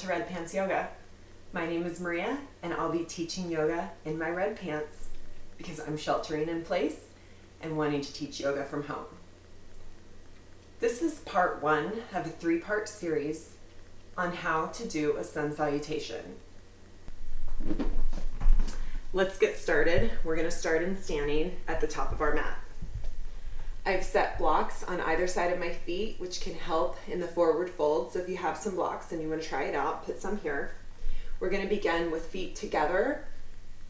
to Red Pants Yoga. My name is Maria, and I'll be teaching yoga in my red pants because I'm sheltering in place and wanting to teach yoga from home. This is part one of a three-part series on how to do a sun salutation. Let's get started. We're going to start in standing at the top of our mat. I've set blocks on either side of my feet, which can help in the forward fold. So if you have some blocks and you want to try it out, put some here. We're going to begin with feet together,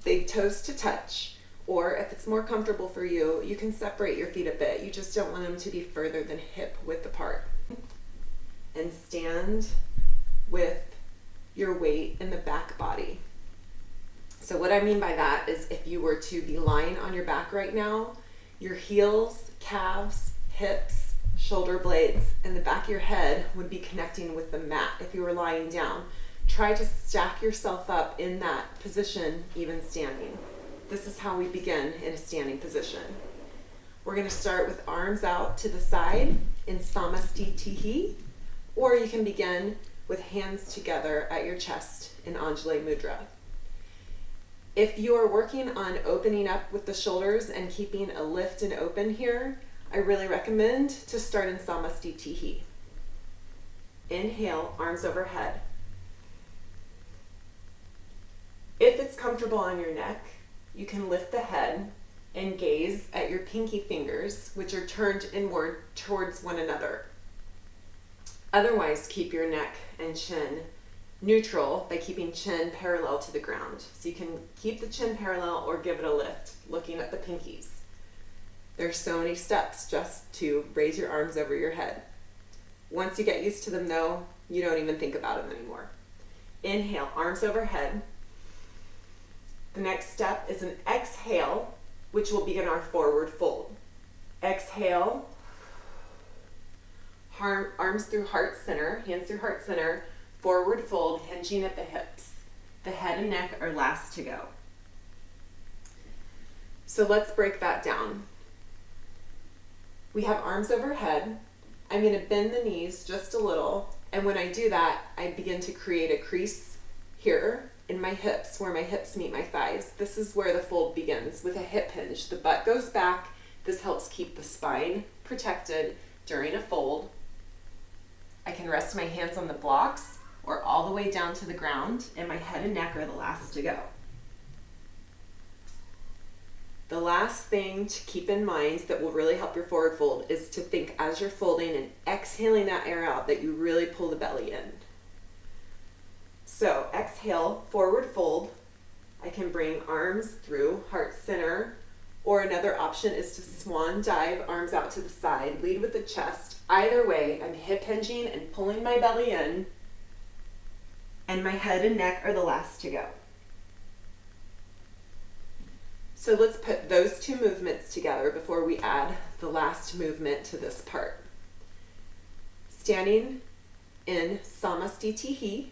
big toes to touch, or if it's more comfortable for you, you can separate your feet a bit. You just don't want them to be further than hip width apart. And stand with your weight in the back body. So what I mean by that is if you were to be lying on your back right now, your heels, calves, hips, shoulder blades, and the back of your head would be connecting with the mat if you were lying down. Try to stack yourself up in that position, even standing. This is how we begin in a standing position. We're going to start with arms out to the side in samastitihi, or you can begin with hands together at your chest in Anjali Mudra. If you are working on opening up with the shoulders and keeping a lift and open here, I really recommend to start in samastitihi. Inhale, arms overhead. If it's comfortable on your neck, you can lift the head and gaze at your pinky fingers, which are turned inward towards one another. Otherwise, keep your neck and chin neutral by keeping chin parallel to the ground. So you can keep the chin parallel or give it a lift, looking at the pinkies. There's so many steps just to raise your arms over your head. Once you get used to them though, you don't even think about them anymore. Inhale, arms overhead. The next step is an exhale, which will begin our forward fold. Exhale, arms through heart center, hands through heart center, forward fold, hinging at the hips. The head and neck are last to go. So let's break that down. We have arms overhead. I'm going to bend the knees just a little, and when I do that, I begin to create a crease here in my hips, where my hips meet my thighs. This is where the fold begins, with a hip hinge. The butt goes back. This helps keep the spine protected during a fold. I can rest my hands on the blocks or all the way down to the ground, and my head and neck are the last to go. The last thing to keep in mind that will really help your forward fold is to think as you're folding and exhaling that air out that you really pull the belly in. So exhale, forward fold. I can bring arms through heart center, or another option is to swan dive, arms out to the side, lead with the chest. Either way, I'm hip hinging and pulling my belly in, and my head and neck are the last to go. So let's put those two movements together before we add the last movement to this part. Standing in samastitihi,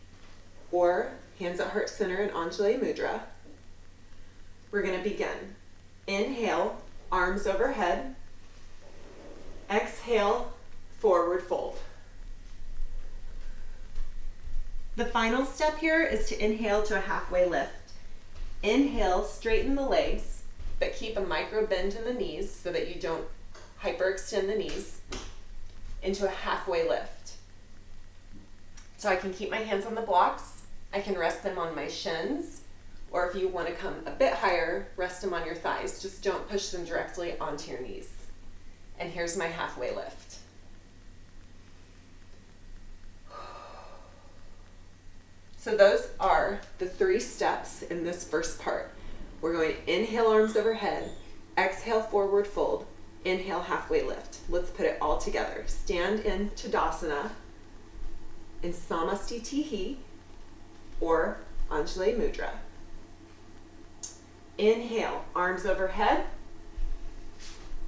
or hands at heart center in Anjali Mudra, we're going to begin. Inhale, arms overhead. Exhale, forward fold. The final step here is to inhale to a halfway lift. Inhale, straighten the legs, but keep a micro bend in the knees so that you don't hyperextend the knees, into a halfway lift. So I can keep my hands on the blocks. I can rest them on my shins, or if you want to come a bit higher, rest them on your thighs. Just don't push them directly onto your knees. And here's my halfway lift. So those are the three steps in this first part. We're going to inhale, arms overhead, exhale, forward fold, inhale, halfway lift. Let's put it all together. Stand in Tadasana in samastitihi, or Anjali Mudra. Inhale, arms overhead.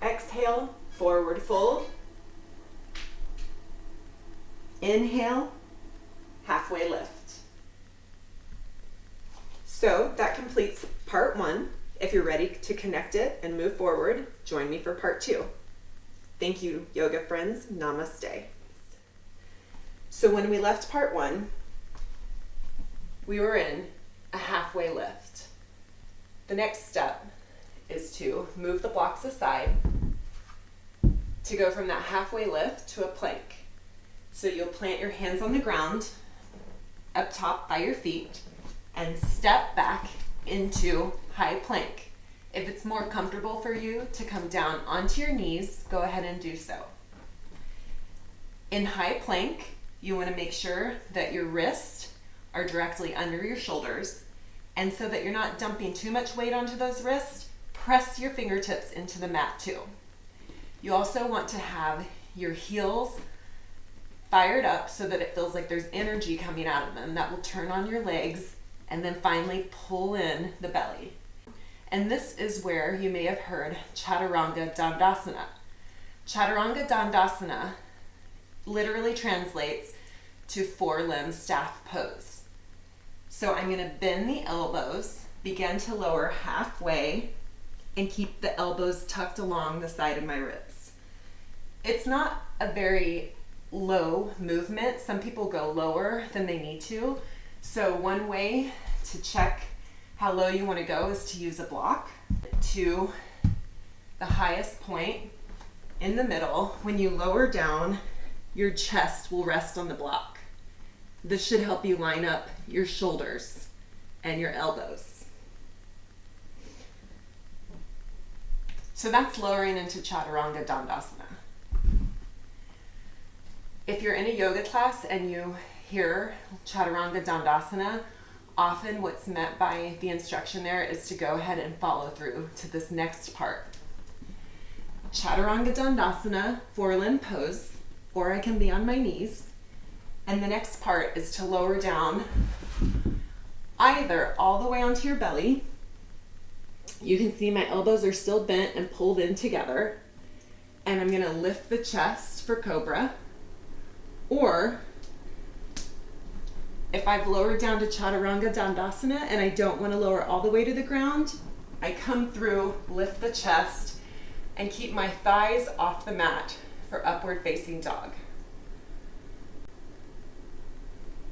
Exhale, forward fold. Inhale, halfway lift. So that completes part one. If you're ready to connect it and move forward, join me for part two. Thank you, yoga friends. Namaste. So when we left part one, we were in a halfway lift. The next step is to move the blocks aside to go from that halfway lift to a plank. So you'll plant your hands on the ground up top by your feet and step back into high plank. If it's more comfortable for you to come down onto your knees, go ahead and do so. In high plank, you want to make sure that your wrists are directly under your shoulders, and so that you're not dumping too much weight onto those wrists, press your fingertips into the mat too. You also want to have your heels fired up so that it feels like there's energy coming out of them. That will turn on your legs and then finally pull in the belly. And this is where you may have heard chaturanga dandasana. Chaturanga dandasana literally translates to four-limb staff pose. So I'm going to bend the elbows, begin to lower halfway, and keep the elbows tucked along the side of my ribs. It's not a very low movement. Some people go lower than they need to. So one way to check how low you want to go is to use a block to the highest point in the middle. When you lower down, your chest will rest on the block. This should help you line up your shoulders and your elbows. So that's lowering into chaturanga dandasana. If you're in a yoga class and you hear chaturanga dandasana, often what's meant by the instruction there is to go ahead and follow through to this next part. Chaturanga dandasana, four-limb pose, or I can be on my knees. And the next part is to lower down either all the way onto your belly. You can see my elbows are still bent and pulled in together. And I'm gonna lift the chest for cobra. Or if I've lowered down to chaturanga dandasana and I don't want to lower all the way to the ground, I come through, lift the chest, and keep my thighs off the mat for upward facing dog.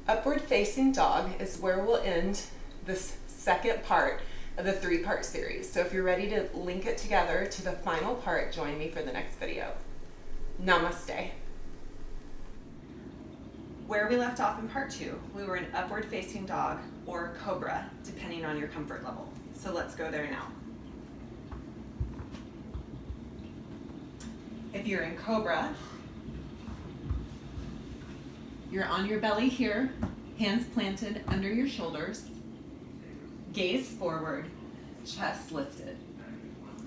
Upward facing dog is where we'll end this second part of the 3-part series. So if you're ready to link it together to the final part, join me for the next video. Namaste. Where we left off in part 2, we were in upward facing dog or cobra, depending on your comfort level. So let's go there now. If you're in cobra, you're on your belly here, hands planted under your shoulders, gaze forward, chest lifted.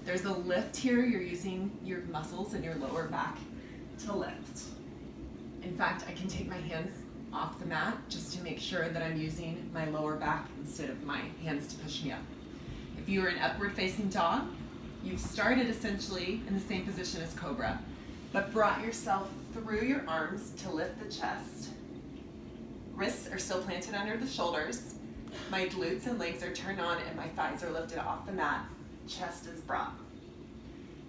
There's a lift here. You're using your muscles in your lower back to lift. In fact, I can take my hands off the mat just to make sure that I'm using my lower back instead of my hands to push me up. If you are in upward facing dog, you've started essentially in the same position as cobra, but brought yourself through your arms to lift the chest. Wrists are still planted under the shoulders. My glutes and legs are turned on and my thighs are lifted off the mat. Chest is brought.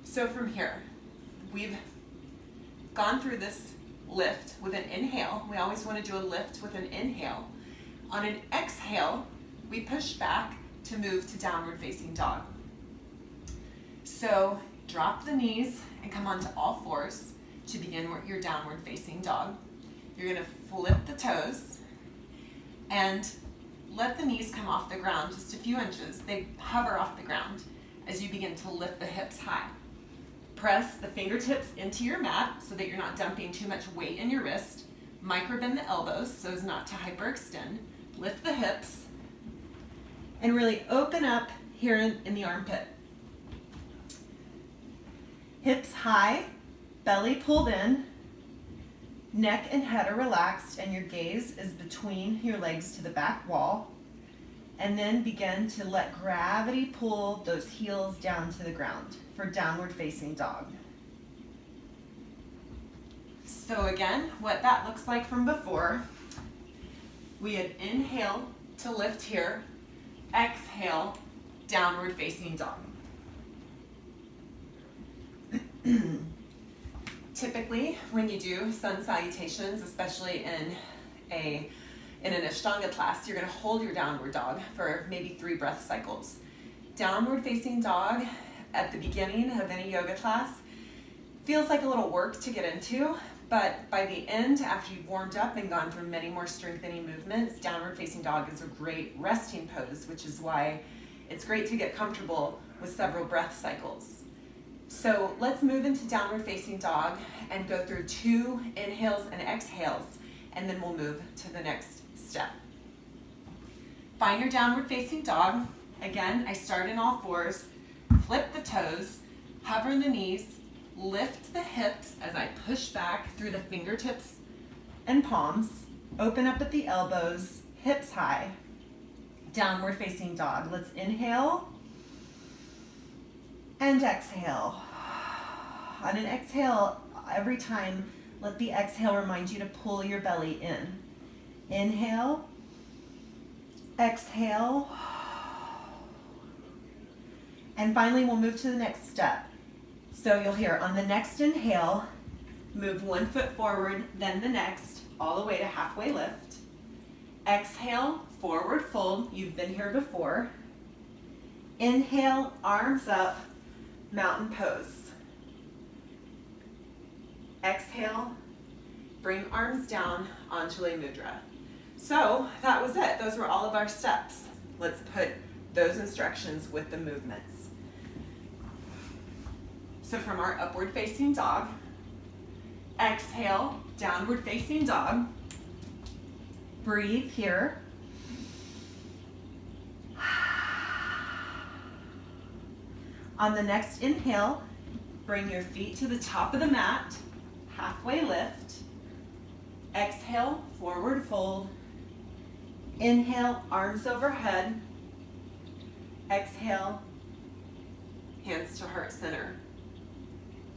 So from here, we've gone through this lift with an inhale. We always want to do a lift with an inhale. On an exhale, we push back to move to downward facing dog. So drop the knees and come onto all fours to begin your downward facing dog. You're going to flip the toes and let the knees come off the ground just a few inches. They hover off the ground as you begin to lift the hips high. Press the fingertips into your mat so that you're not dumping too much weight in your wrist. Micro-bend the elbows so as not to hyperextend. Lift the hips and really open up here in the armpit. Hips high, belly pulled in, neck and head are relaxed, and your gaze is between your legs to the back wall. And then begin to let gravity pull those heels down to the ground for downward facing dog. So again, what that looks like from before, we had inhale to lift here, exhale, downward facing dog. Typically, when you do sun salutations, especially in a in an Ashtanga class, you're gonna hold your downward dog for maybe 3 breath cycles. Downward facing dog at the beginning of any yoga class feels like a little work to get into, but by the end, after you've warmed up and gone through many more strengthening movements, downward facing dog is a great resting pose, which is why it's great to get comfortable with several breath cycles. So let's move into downward facing dog and go through 2 inhales and exhales, and then we'll move to the next step. Find your downward facing dog. Again, I start in all fours, flip the toes, hover the knees, lift the hips as I push back through the fingertips and palms, open up at the elbows, hips high, downward facing dog. Let's inhale and exhale. On an exhale, every time, let the exhale remind you to pull your belly in. Inhale, exhale, and finally we'll move to the next step. So you'll hear on the next inhale, move 1 foot forward, then the next, all the way to halfway lift. Exhale, forward fold. You've been here before. Inhale, arms up, mountain pose. Exhale, bring arms down, Anjali Mudra. So that was it. Those were all of our steps. Let's put those instructions with the movements. So from our upward facing dog, exhale, downward facing dog. Breathe here. On the next inhale, bring your feet to the top of the mat, halfway lift. Exhale, forward fold. Inhale, arms overhead. Exhale, hands to heart center.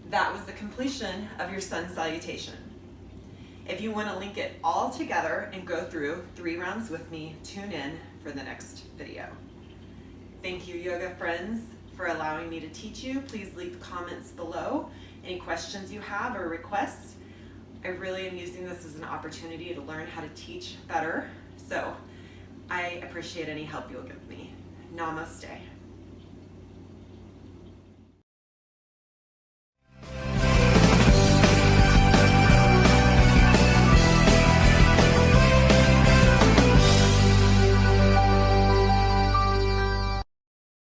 That was the completion of your sun salutation. If you want to link it all together and go through 3 rounds with me, tune in for the next video. Thank you, yoga friends, for allowing me to teach you. Please leave comments below. Any questions you have or requests. I really am using this as an opportunity to learn how to teach better. So I appreciate any help you'll give me. Namaste.